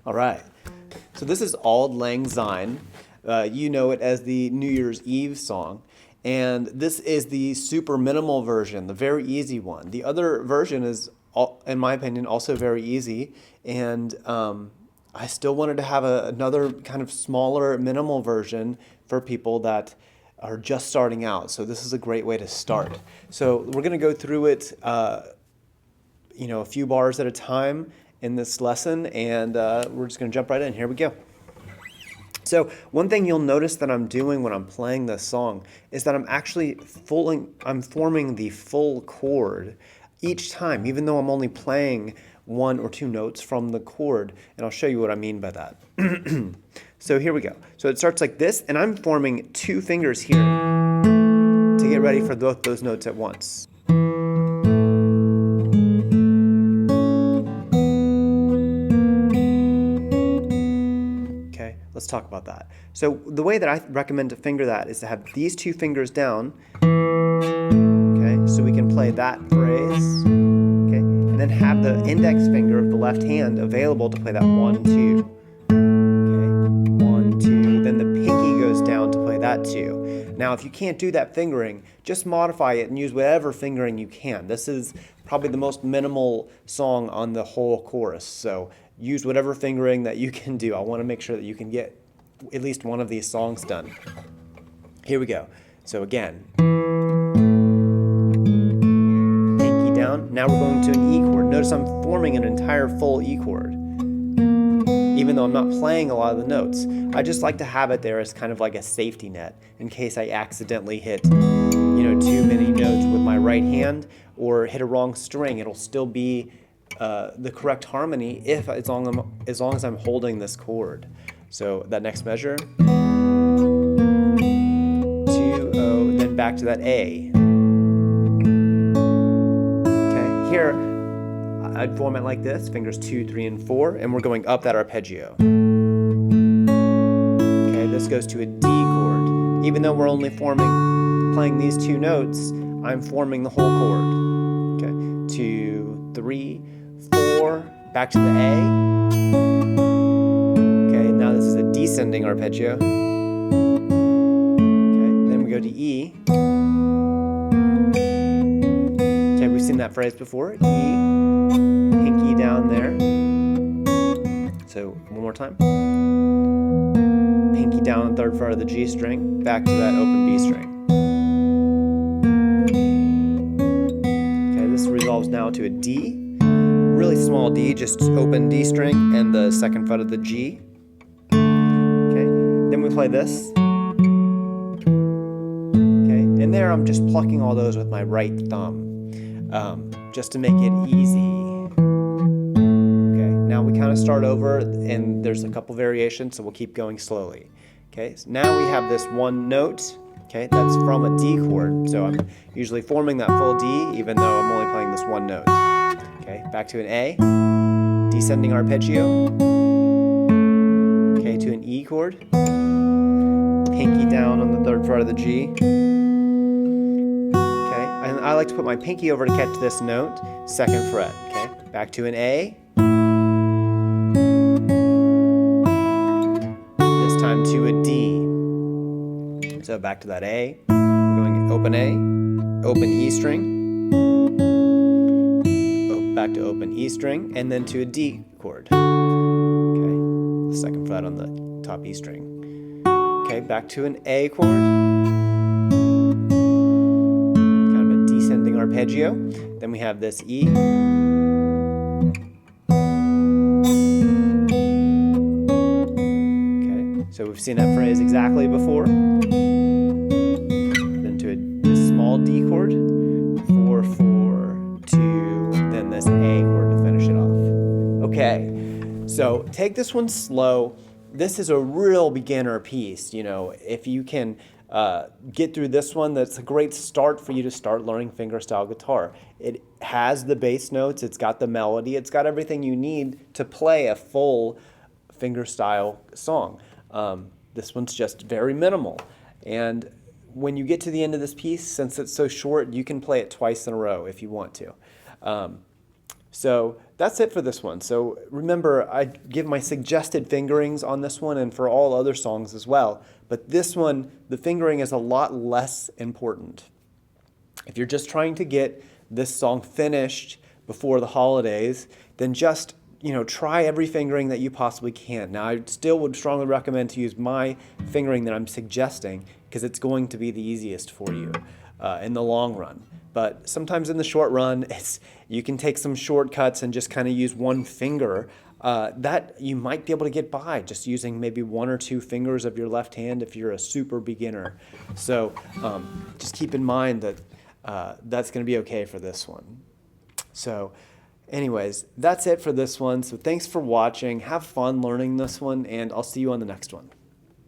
All right. So this is Auld Lang Syne. You know it as the New Year's Eve song. And this is the super minimal version, the very easy one. The other version is, in my opinion, also very easy. And I still wanted to have another kind of smaller, minimal version for people that are just starting out. So this is a great way to start. So we're going to go through it, a few bars at a time in this lesson, and we're just going to jump right in. Here we go. So one thing you'll notice that I'm doing when I'm playing this song is that I'm actually forming the full chord each time, even though I'm only playing one or two notes from the chord, and I'll show you what I mean by that. So here we go. So it starts like this, and I'm forming two fingers here to get ready for both those notes at once. Let's talk about that. So the way that I recommend to finger that is to have these two fingers down, okay, so we can play that phrase, okay, and then have the index finger of the left hand available to play that 1, 2, okay, 1, 2, then the pinky goes down to play that 2. Now if you can't do that fingering, just modify it and use whatever fingering you can. This is probably the most minimal song on the whole chorus, so use whatever fingering that you can do. I want to make sure that you can get at least one of these songs done. Here we go. So again, pinky down. Now we're going to an E chord. Notice I'm forming an entire full E chord, even though I'm not playing a lot of the notes. I just like to have it there as kind of like a safety net in case I accidentally hit too many notes with my right hand or hit a wrong string. It'll still be the correct harmony as long as I'm holding this chord. So that next measure, 2, O, then back to that A. Okay, here I'd form it like this, fingers 2, 3, and 4, and we're going up that arpeggio. Okay, this goes to a D chord. Even though we're only playing these two notes, I'm forming the whole chord. Okay, 2, 3, 4, back to the A. Okay, now this is a descending arpeggio. Okay, then we go to E. Okay, we've seen that phrase before. E, pinky down there. So one more time. Pinky down on the third fret of the G string, back to that open B string. Okay, this resolves now to a D. Really small D, just open D string and the second fret of the G. Okay, then we play this. Okay, and there I'm just plucking all those with my right thumb, just to make it easy. Okay, now we kind of start over, and there's a couple variations, so we'll keep going slowly. Okay, so now we have this one note. Okay, that's from a D chord, so I'm usually forming that full D, even though I'm only playing this one note. Okay, back to an A, descending arpeggio, okay, to an E chord, pinky down on the third fret of the G, okay, and I like to put my pinky over to catch this note, second fret, okay, back to an A, this time to a D, so back to that A, we're going open A, open E string, back to open E string, and then to a D chord. Okay, the second fret on the top E string. Okay, back to an A chord. Kind of a descending arpeggio. Then we have this E. Okay, so we've seen that phrase exactly before. Then to this small D chord. 4, 4, 2, then this A chord to finish it off. Okay, so take this one slow. This is a real beginner piece. If you can get through this one, that's a great start for you to start learning fingerstyle guitar. It has the bass notes, it's got the melody, it's got everything you need to play a full fingerstyle song. This one's just very minimal. And when you get to the end of this piece, since it's so short, you can play it twice in a row if you want to. So that's it for this one. So remember, I give my suggested fingerings on this one and for all other songs as well. But this one, the fingering is a lot less important. If you're just trying to get this song finished before the holidays, then just try every fingering that you possibly can. Now, I still would strongly recommend to use my fingering that I'm suggesting because it's going to be the easiest for you in the long run. But sometimes in the short run, you can take some shortcuts and just kind of use one finger. That you might be able to get by just using maybe one or two fingers of your left hand if you're a super beginner. So just keep in mind that that's going to be okay for this one. So anyways, that's it for this one. So thanks for watching. Have fun learning this one, and I'll see you on the next one.